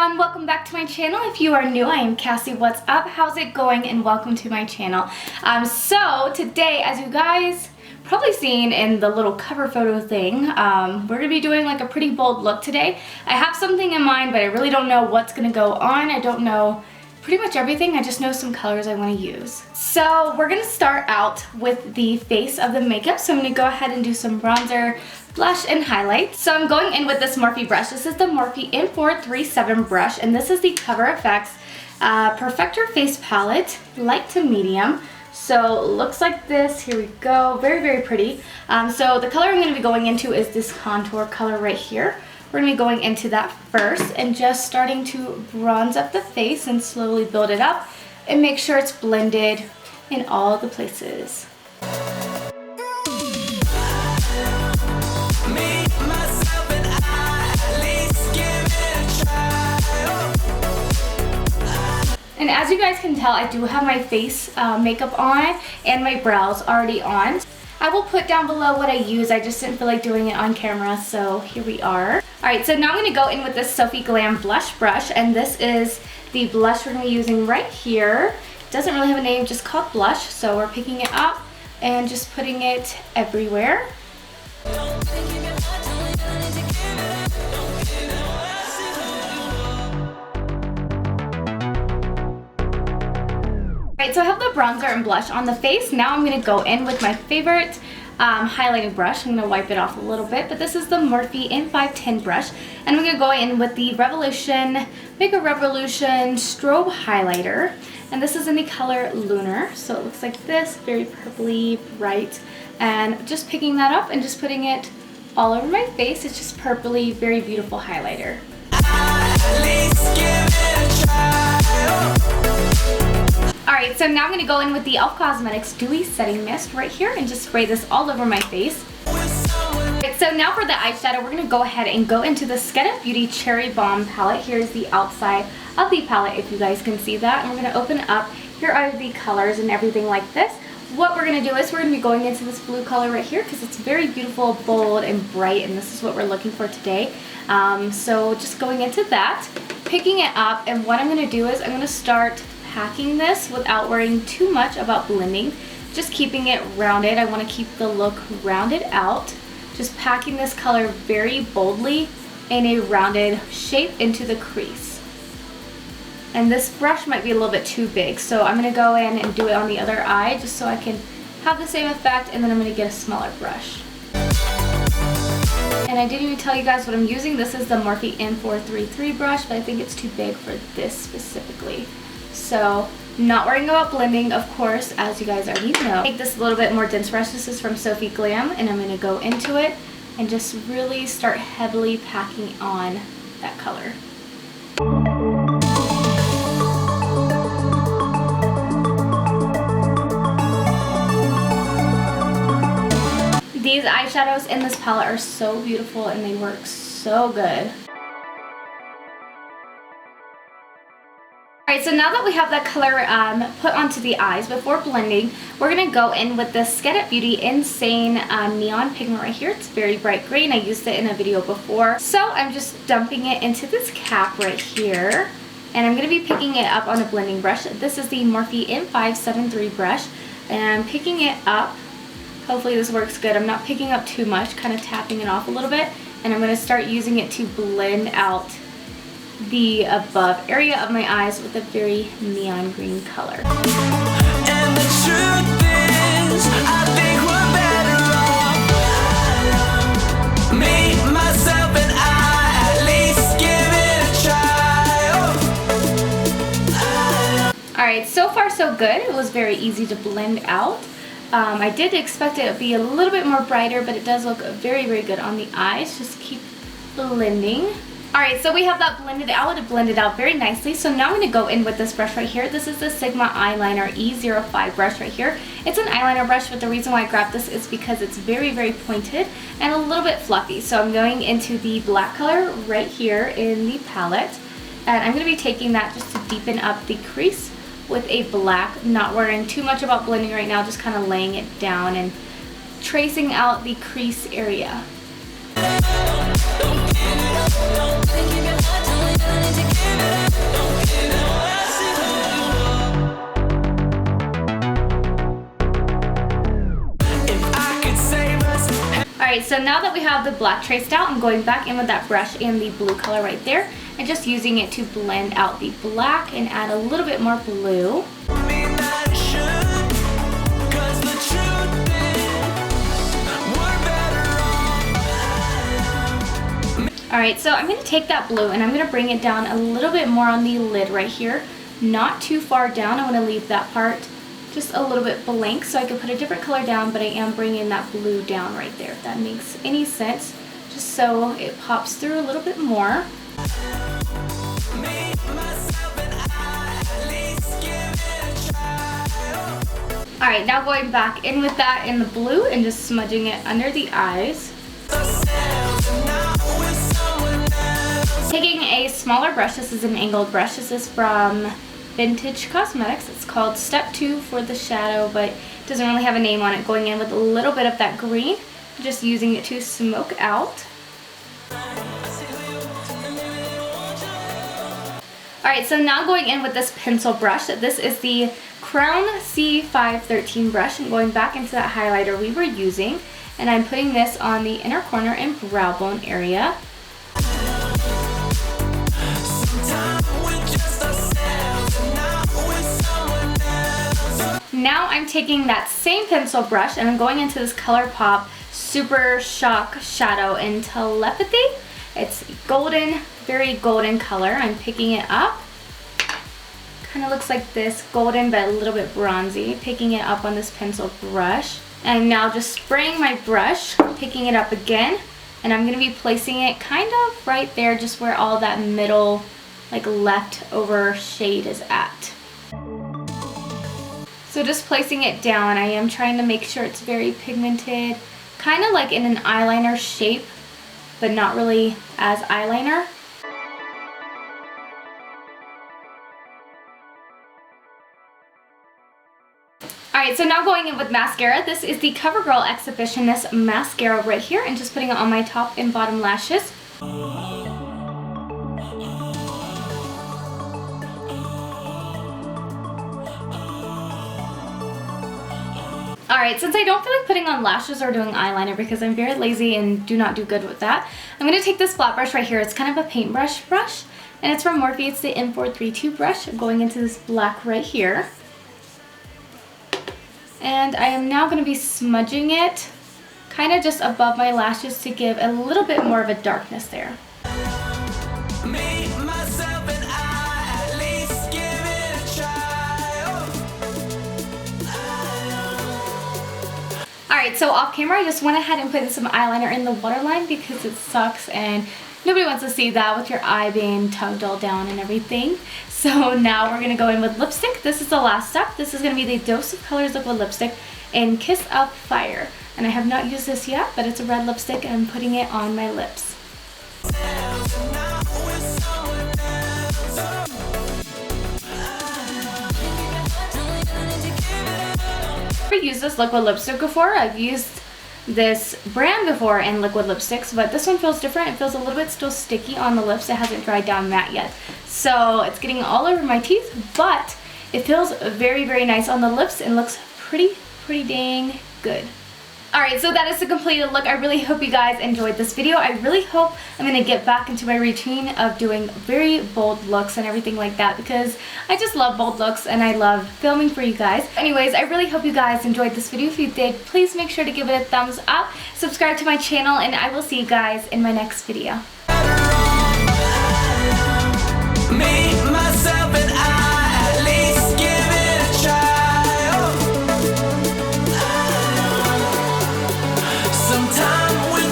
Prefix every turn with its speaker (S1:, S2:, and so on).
S1: everyone, welcome back to my channel. If you are new, I am Cassie. What's up? How's it going? And welcome to my channel. So today, as you guys probably seen in the little cover photo thing, we're gonna be doing like a pretty bold look today. I have something in mind, but I really don't know what's gonna go on. I don't know pretty much everything. I just know some colors I want to use. So we're gonna start out with the face of the makeup. So I'm gonna go ahead and do some bronzer, blush, and highlight. So I'm going in with this Morphe brush. This is the Morphe M437 brush, and this is the CoverFX Perfector Face Palette, light to medium. So it looks like this. Here we go. Very, very pretty. So the color I'm going to be going into is this contour color right here. We're going to be going into that first and just starting to bronze up the face and slowly build it up and make sure it's blended in all the places. And as you guys can tell, I do have my face makeup on and my brows already on. I will put down below what I use. I just didn't feel like doing it on camera, so here we are. Alright, so now I'm going to go in with this Sophie Glam blush brush, and this is the blush we're going to be using right here. It doesn't really have a name, just called blush, so we're picking it up and just putting it everywhere. Alright, so I have the bronzer and blush on the face. Now I'm going to go in with my favorite highlighting brush. I'm going to wipe it off a little bit, but this is the Morphe M510 brush, and I'm going to go in with the Makeup Revolution Strobe highlighter, and this is in the color Lunar. So it looks like this, very purpley bright, and just picking that up and just putting it all over my face. It's just purpley, very beautiful highlighter. Alright, so now I'm going to go in with the e.l.f. Cosmetics Dewy Setting Mist right here and just spray this all over my face. Alright, so now for the eyeshadow, we're going to go ahead and go into the Skeddit Beauty Cherry Bomb palette. Here's the outside of the palette, if you guys can see that. And we're going to open it up. Here are the colors and everything like this. What we're going to do is we're going to be going into this blue color right here because it's very beautiful, bold, and bright, and this is what we're looking for today. So just going into that, picking it up, and what I'm going to do is I'm going to start packing this without worrying too much about blending, just keeping it rounded. I want to keep the look rounded out, just packing this color very boldly in a rounded shape into the crease. And this brush might be a little bit too big, so I'm going to go in and do it on the other eye just so I can have the same effect, and then I'm going to get a smaller brush. And I didn't even tell you guys what I'm using. This is the Morphe M433 brush, but I think it's too big for this specifically. So, not worrying about blending, of course, as you guys already know. Take this a little bit more dense brush. This is from Sophie Glam, and I'm going to go into it and just really start heavily packing on that color. These eyeshadows in this palette are so beautiful and they work so good. Alright, so now that we have that color put onto the eyes, before blending, we're going to go in with the Skeddit Beauty Insane Neon Pigment right here. It's very bright green. I used it in a video before. So I'm just dumping it into this cap right here. And I'm going to be picking it up on a blending brush. This is the Morphe M573 brush. And I'm picking it up. Hopefully this works good. I'm not picking up too much, kind of tapping it off a little bit. And I'm going to start using it to blend out the above area of my eyes with a very neon green color. And the truth is, I think we're better off. Me, myself, and I, at least give it a try. Alright, so far so good. It was very easy to blend out. I did expect it to be a little bit more brighter, but it does look very, very good on the eyes. Just keep blending. Alright, so we have that blended out. It blended out very nicely. So now I'm going to go in with this brush right here. This is the Sigma Eyeliner E05 brush right here. It's an eyeliner brush, but the reason why I grabbed this is because it's very, very pointed and a little bit fluffy. So I'm going into the black color right here in the palette. And I'm going to be taking that just to deepen up the crease with a black. Not worrying too much about blending right now, just kind of laying it down and tracing out the crease area. Alright, so now that we have the black traced out, I'm going back in with that brush and the blue color right there and just using it to blend out the black and add a little bit more blue. Alright, so I'm going to take that blue and I'm going to bring it down a little bit more on the lid right here. Not too far down. I want to leave that part just a little bit blank so I can put a different color down, but I am bringing that blue down right there, if that makes any sense, just so it pops through a little bit more. Alright, now going back in with that in the blue and just smudging it under the eyes. Taking a smaller brush, this is an angled brush, this is from Vintage Cosmetics. It's called Step 2 for the shadow, but it doesn't really have a name on it. Going in with a little bit of that green, just using it to smoke out. Alright, so now going in with this pencil brush. This is the Crown C513 brush, and going back into that highlighter we were using, and I'm putting this on the inner corner and brow bone area. Now I'm taking that same pencil brush and I'm going into this ColourPop Super Shock Shadow in Telepathy. It's golden, very golden color. I'm picking it up. Kind of looks like this, golden but a little bit bronzy. Picking it up on this pencil brush. And now just spraying my brush, picking it up again. And I'm going to be placing it kind of right there, just where all that middle, like leftover shade is at. So just placing it down, I am trying to make sure it's very pigmented, kind of like in an eyeliner shape, but not really as eyeliner. Alright, so now going in with mascara. This is the CoverGirl Exhibitionist mascara right here, and just putting it on my top and bottom lashes. Alright, since I don't feel like putting on lashes or doing eyeliner because I'm very lazy and do not do good with that, I'm going to take this flat brush right here. It's kind of a paintbrush brush, and it's from Morphe. It's the M432 brush. I'm going into this black right here. And I am now going to be smudging it kind of just above my lashes to give a little bit more of a darkness there. Alright, so off camera I just went ahead and put some eyeliner in the waterline because it sucks and nobody wants to see that with your eye being tugged all down and everything. So now we're going to go in with lipstick. This is the last step. This is going to be the Dose of Colors liquid lipstick in Kiss Up Fire. And I have not used this yet, but it's a red lipstick and I'm putting it on my lips. I've never used this liquid lipstick before. I've used this brand before in liquid lipsticks, but this one feels different. It feels a little bit still sticky on the lips. It hasn't dried down matte yet. So it's getting all over my teeth, but it feels very, very nice on the lips and looks pretty dang good. Alright, so that is the completed look. I really hope you guys enjoyed this video. I really hope I'm going to get back into my routine of doing very bold looks and everything like that because I just love bold looks and I love filming for you guys. Anyways, I really hope you guys enjoyed this video. If you did, please make sure to give it a thumbs up, subscribe to my channel, and I will see you guys in my next video.